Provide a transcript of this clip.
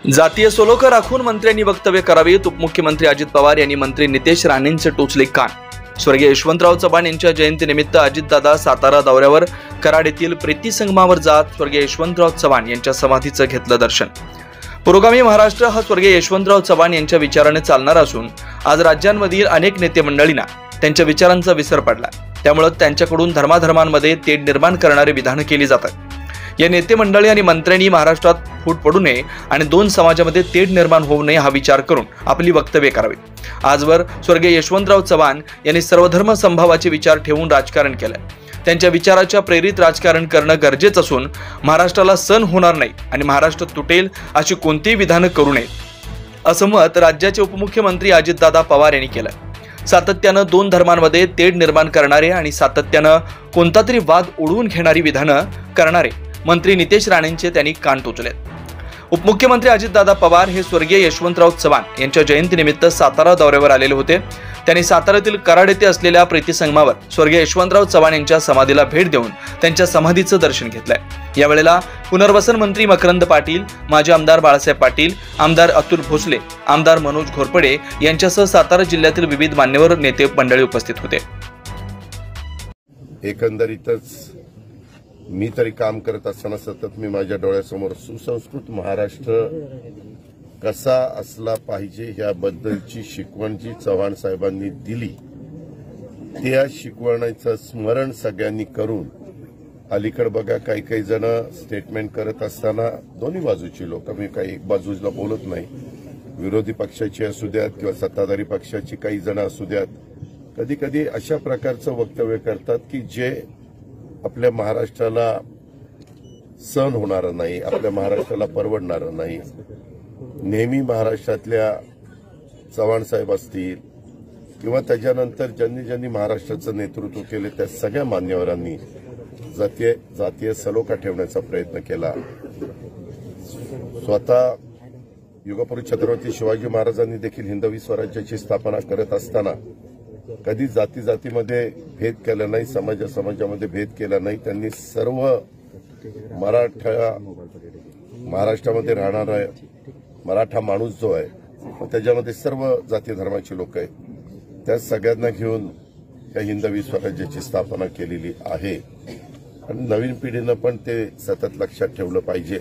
जातीय सोलोकर राखून मंत्र्यांनी वक्तव्य करावीत. उपमुख्यमंत्री अजित पवार यांनी मंत्री नितेश राणेंचे टोचले कान. स्वर्गीय यशवंतराव चव्हाण यांच्या जयंतीनिमित्त अजितदादा सातारा दौऱ्यावर कराड येथील प्रीती संगमावर जात स्वर्गीय यशवंतराव चव्हाण यांच्या समाधीचं घेतलं दर्शन. पुरोगामी महाराष्ट्र हा स्वर्गीय यशवंतराव चव्हाण यांच्या विचाराने चालणारा असून आज राज्यांमधील अनेक नेते मंडळींना त्यांच्या विचारांचा विसर पडला. त्यामुळे त्यांच्याकडून धर्माधर्मांमध्ये तेढ निर्माण करणारी विधानं केली जातात. या नेते मंडळी आणि मंत्र्यांनी महाराष्ट्रात फूट पडू नये आणि दोन समाजामध्ये तेढ निर्माण होऊ नये हा विचार करून आपली वक्तव्ये करावी. आजवर स्वर्गीय यशवंतराव चव्हाण यांनी सर्वधर्म समभावाचे विचार ठेवून राजकारण केलं. त्यांच्या विचाराच्या प्रेरित राजकारण करणं गरजेचं असून महाराष्ट्राला सण होणार नाही आणि महाराष्ट्र तुटेल अशी कोणतीही विधानं करू नयेत असं मत राज्याचे उपमुख्यमंत्री अजितदादा पवार यांनी केलं. सातत्यानं दोन धर्मांमध्ये तेढ निर्माण करणारे आणि सातत्यानं कोणता तरी वाद ओढवून घेणारी विधानं करणारे मंत्री नितेश राणेंचे त्यांनी कान टोचलेत. उपमुख्यमंत्री अजितदादा पवार हे स्वर्गीय यशवंतराव चव्हाण यांच्या जयंतीनिमित्त सातारा दौऱ्यावर आलेले होते. त्यांनी साताऱ्यातील कराड येथे असलेल्या प्रीती संगमावर स्वर्गीय यशवंतराव चव्हाण यांच्या समाधीला भेट देऊन त्यांच्या समाधीचं दर्शन घेतलंय. यावेळेला पुनर्वसन मंत्री मकरंद पाटील, माजी आमदार बाळासाहेब पाटील, आमदार अतुल भोसले, आमदार मनोज घोरपडे यांच्यासह सातारा जिल्ह्यातील विविध मान्यवर नेते मंडळी उपस्थित होते. एकंदरीतच मी तरी काम करत असताना सतत मी माझ्या डोळ्यासमोर सुसंस्कृत महाराष्ट्र कसा असला पाहिजे याबद्दलची शिकवण जी चव्हाण साहेबांनी दिली, त्या शिकवणीचं स्मरण सगळ्यांनी करून अलीकडे बघा काही काही जण स्टेटमेंट करत असताना दोन्ही बाजूची लोक, मी काही एक बाजूला बोलत नाही, विरोधी पक्षाची असू द्यात किंवा सत्ताधारी पक्षाची काही जण असू द्यात, कधी कधी अशा प्रकारचं वक्तव्य करतात की जे आपल्या महाराष्ट्राला सण होणारं नाही, आपल्या महाराष्ट्राला परवडणारं नाही. नेहमी महाराष्ट्रातल्या चव्हाण साहेब असतील किंवा त्याच्यानंतर ज्यांनी ज्यांनी महाराष्ट्राचं नेतृत्व केले त्या सगळ्या मान्यवरांनी जातीय सलोखा ठेवण्याचा प्रयत्न केला. स्वतः युगपुरुष छत्रपती शिवाजी महाराजांनी देखील हिंदवी स्वराज्याची स्थापना करत असताना कधी जाती जातीमध्ये भेद केला नाही, समाजामध्ये भेद केला नाही. त्यांनी सर्व महाराष्ट्रामध्ये राहणारा मराठा माणूस जो आहे त्याच्यामध्ये सर्व जाती धर्माची लोक आहेत, त्या सगळ्यांना घेऊन या हिंदवी स्वराज्याची स्थापना केलेली आहे आणि नवीन पिढीनं पण ते सतत लक्षात ठेवलं पाहिजे.